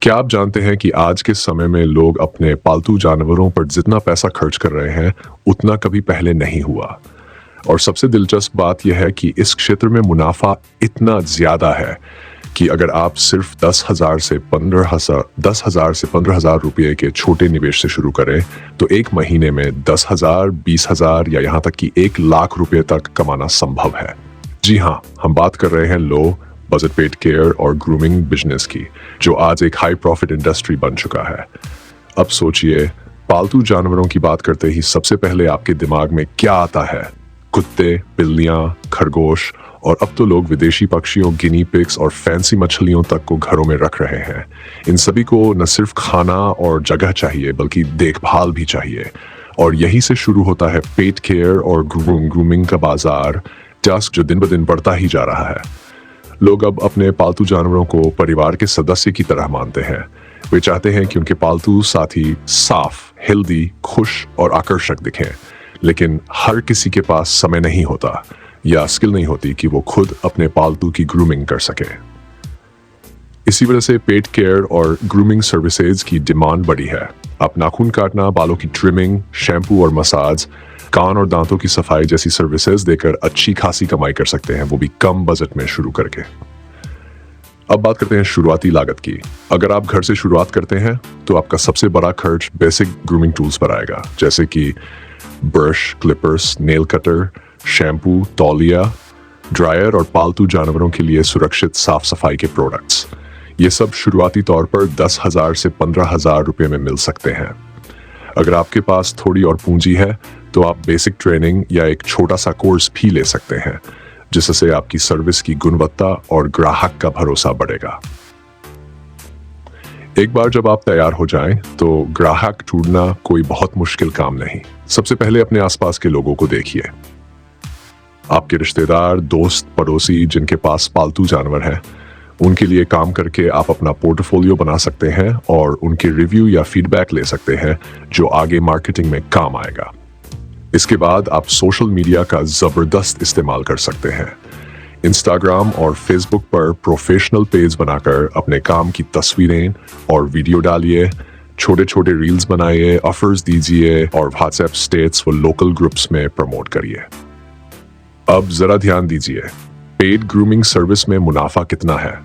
क्या आप जानते हैं कि आज के समय में लोग अपने पालतू जानवरों पर जितना पैसा खर्च कर रहे हैं, उतना कभी पहले नहीं हुआ। और सबसे दिलचस्प बात यह है कि इस क्षेत्र में मुनाफा इतना ज़्यादा है कि अगर आप सिर्फ 10,000 से 15,000 रुपये के छोटे निवेश से शुरू करें, तो एक महीने में 10,000, 20,000 या यहाँ तक कि 1 लाख रुपये तक कमाना संभव है। जी हाँ, हम बात कर रहे हैं लो बजट पेट केयर और ग्रूमिंग बिजनेस की, जो आज एक हाई प्रॉफिट इंडस्ट्री बन चुका है। अब सोचिए, पालतू जानवरों की बात करते ही सबसे पहले आपके दिमाग में क्या आता है? कुत्ते, बिल्लियां, खरगोश और अब तो लोग विदेशी पक्षियों, गिनी पिग्स और फैंसी मछलियों तक को घरों में रख रहे हैं। इन सभी को न सिर्फ खाना और जगह चाहिए, बल्कि देखभाल भी चाहिए। और यही से शुरू होता है पेट केयर और ग्रूमिंग का बाजार, टास्क जो दिन ब दिन बढ़ता ही जा रहा है। लोग अब अपने पालतू जानवरों को परिवार के सदस्य की तरह मानते हैं। वे चाहते हैं कि उनके पालतू साथी साफ, हेल्दी, खुश और आकर्षक दिखें। लेकिन हर किसी के पास समय नहीं होता या स्किल नहीं होती कि वो खुद अपने पालतू की ग्रूमिंग कर सके। इसी वजह से पेट केयर और ग्रूमिंग सर्विसेज की डिमांड बढ़ी है। आप नाखून काटना, बालों की ट्रिमिंग, शैम्पू और मसाज, कान और दांतों की सफाई जैसी सर्विसेज देकर अच्छी खासी कमाई कर सकते हैं, वो भी कम बजट में शुरू करके। अब बात करते हैं शुरुआती लागत की। अगर आप घर से शुरुआत करते हैं तो आपका सबसे बड़ा खर्च बेसिक ग्रूमिंग टूल्स पर आएगा, जैसे कि brush, Clippers, nail cutter, shampoo, तौलिया, ड्रायर और पालतू जानवरों के लिए सुरक्षित साफ सफाई के प्रोडक्ट्स। ये सब शुरुआती तौर पर 10,000 से 15,000 रुपये में मिल सकते हैं। अगर आपके पास थोड़ी और पूंजी है तो आप बेसिक ट्रेनिंग या एक छोटा सा कोर्स भी ले सकते हैं, जिससे आपकी सर्विस की गुणवत्ता और ग्राहक का भरोसा बढ़ेगा। एक बार जब आप तैयार हो जाएं, तो ग्राहक ढूंढना कोई बहुत मुश्किल काम नहीं। सबसे पहले अपने आसपास के लोगों को देखिए। आपके रिश्तेदार, दोस्त, पड़ोसी जिनके पास पालतू जानवर हैं, उनके लिए काम करके आप अपना पोर्टफोलियो बना सकते हैं और उनके रिव्यू या फीडबैक ले सकते हैं, जो आगे मार्केटिंग में काम आएगा। इसके बाद आप सोशल मीडिया का जबरदस्त इस्तेमाल कर सकते हैं। इंस्टाग्राम और फेसबुक पर प्रोफेशनल पेज बनाकर अपने काम की तस्वीरें और वीडियो डालिए, छोटे छोटे रील्स बनाइए, ऑफर्स दीजिए और व्हाट्सएप स्टेट्स व लोकल ग्रुप्स में प्रमोट करिए। अब जरा ध्यान दीजिए, पेड ग्रूमिंग सर्विस में मुनाफा कितना है।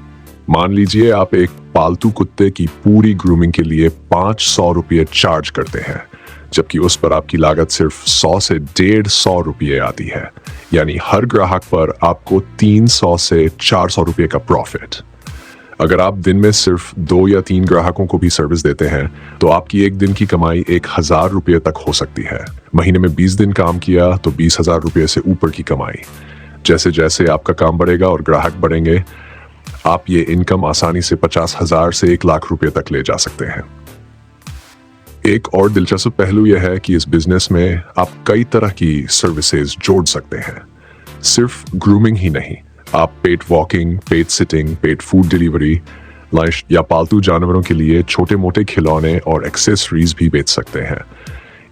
मान लीजिए आप एक पालतू कुत्ते की पूरी ग्रूमिंग के लिए 500 रुपये चार्ज करते हैं, जबकि उस पर आपकी लागत सिर्फ 100 से 150 रुपये आती है। यानी हर ग्राहक पर आपको 300 से 400 रुपये का प्रॉफिट। अगर आप दिन में सिर्फ 2 या 3 ग्राहकों को भी सर्विस देते हैं, तो आपकी एक दिन की कमाई 1,000 रुपये तक हो सकती है। महीने में 20 दिन काम किया तो 20,000 रुपये से ऊपर की कमाई। जैसे जैसे आपका काम बढ़ेगा और ग्राहक बढ़ेंगे, आप ये इनकम आसानी से 50,000 से 1 लाख रुपये तक ले जा सकते हैं। एक और दिलचस्प पहलू यह है कि इस बिजनेस में आप कई तरह की सर्विसेज जोड़ सकते हैं। सिर्फ ग्रूमिंग ही नहीं, आप pet walking, pet sitting, pet food delivery, lunch या पालतू जानवरों के लिए छोटे मोटे खिलौने और एक्सेसरीज भी बेच सकते हैं।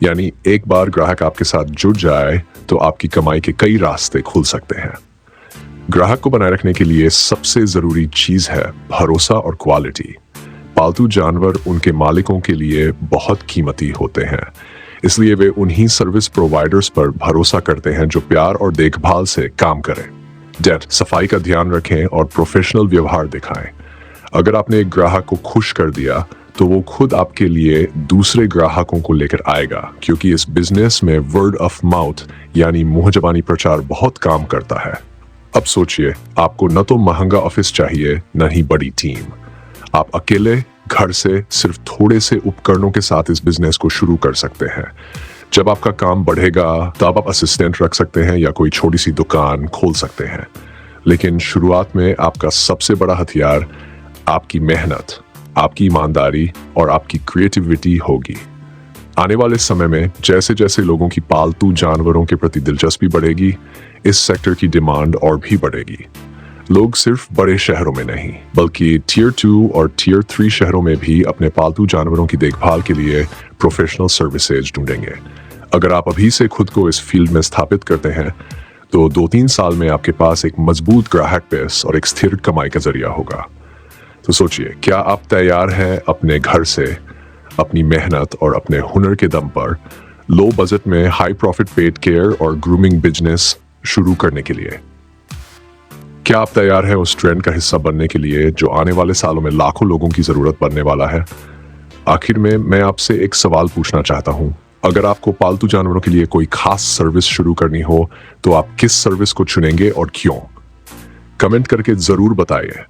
यानी एक बार ग्राहक आपके साथ जुड़ जाए तो आपकी कमाई के कई रास्ते खुल सकते हैं। ग्राहक को बनाए रखने के लिए सबसे जरूरी चीज है भरोसा और क्वालिटी। पालतू जानवर उनके मालिकों के लिए बहुत कीमती होते हैं, इसलिए वे उन्हीं सर्विस प्रोवाइडर्स पर भरोसा करते हैं जो प्यार और देखभाल से काम करें। डेट सफाई का ध्यान रखें और प्रोफेशनल व्यवहार दिखाएं। अगर आपने एक ग्राहक को खुश कर दिया तो वो खुद आपके लिए दूसरे ग्राहकों को लेकर आएगा, क्योंकि इस बिजनेस में वर्ड ऑफ माउथ यानी मुंह जबानी प्रचार बहुत काम करता है। अब सोचिए, आपको न तो महंगा ऑफिस चाहिए, न ही बड़ी टीम। आप अकेले घर से सिर्फ थोड़े से उपकरणों के साथ इस बिजनेस को शुरू कर सकते हैं। जब आपका काम बढ़ेगा तब आप असिस्टेंट रख सकते हैं या कोई छोटी सी दुकान खोल सकते हैं। लेकिन शुरुआत में आपका सबसे बड़ा हथियार आपकी मेहनत, आपकी ईमानदारी और आपकी क्रिएटिविटी होगी। आने वाले समय में जैसे जैसे लोगों की पालतू जानवरों के प्रति दिलचस्पी बढ़ेगी, इस सेक्टर की डिमांड और भी बढ़ेगी। लोग सिर्फ बड़े शहरों में नहीं, बल्कि टियर 2 और टियर 3 शहरों में भी अपने पालतू जानवरों की देखभाल के लिए प्रोफेशनल सर्विसेज ढूंढेंगे। अगर आप अभी से खुद को इस फील्ड में स्थापित करते हैं, तो 2-3 साल में आपके पास एक मजबूत ग्राहक बेस और एक स्थिर कमाई का जरिया होगा। तो सोचिए, क्या आप तैयार हैं अपने घर से अपनी मेहनत और अपने हुनर के दम पर लो बजट में हाई प्रॉफिट पेट केयर और ग्रूमिंग बिजनेस शुरू करने के लिए? क्या आप तैयार हैं उस ट्रेंड का हिस्सा बनने के लिए जो आने वाले सालों में लाखों लोगों की जरूरत पड़ने वाला है? आखिर में मैं आपसे एक सवाल पूछना चाहता हूं। अगर आपको पालतू जानवरों के लिए कोई खास सर्विस शुरू करनी हो तो आप किस सर्विस को चुनेंगे और क्यों? कमेंट करके जरूर बताइए।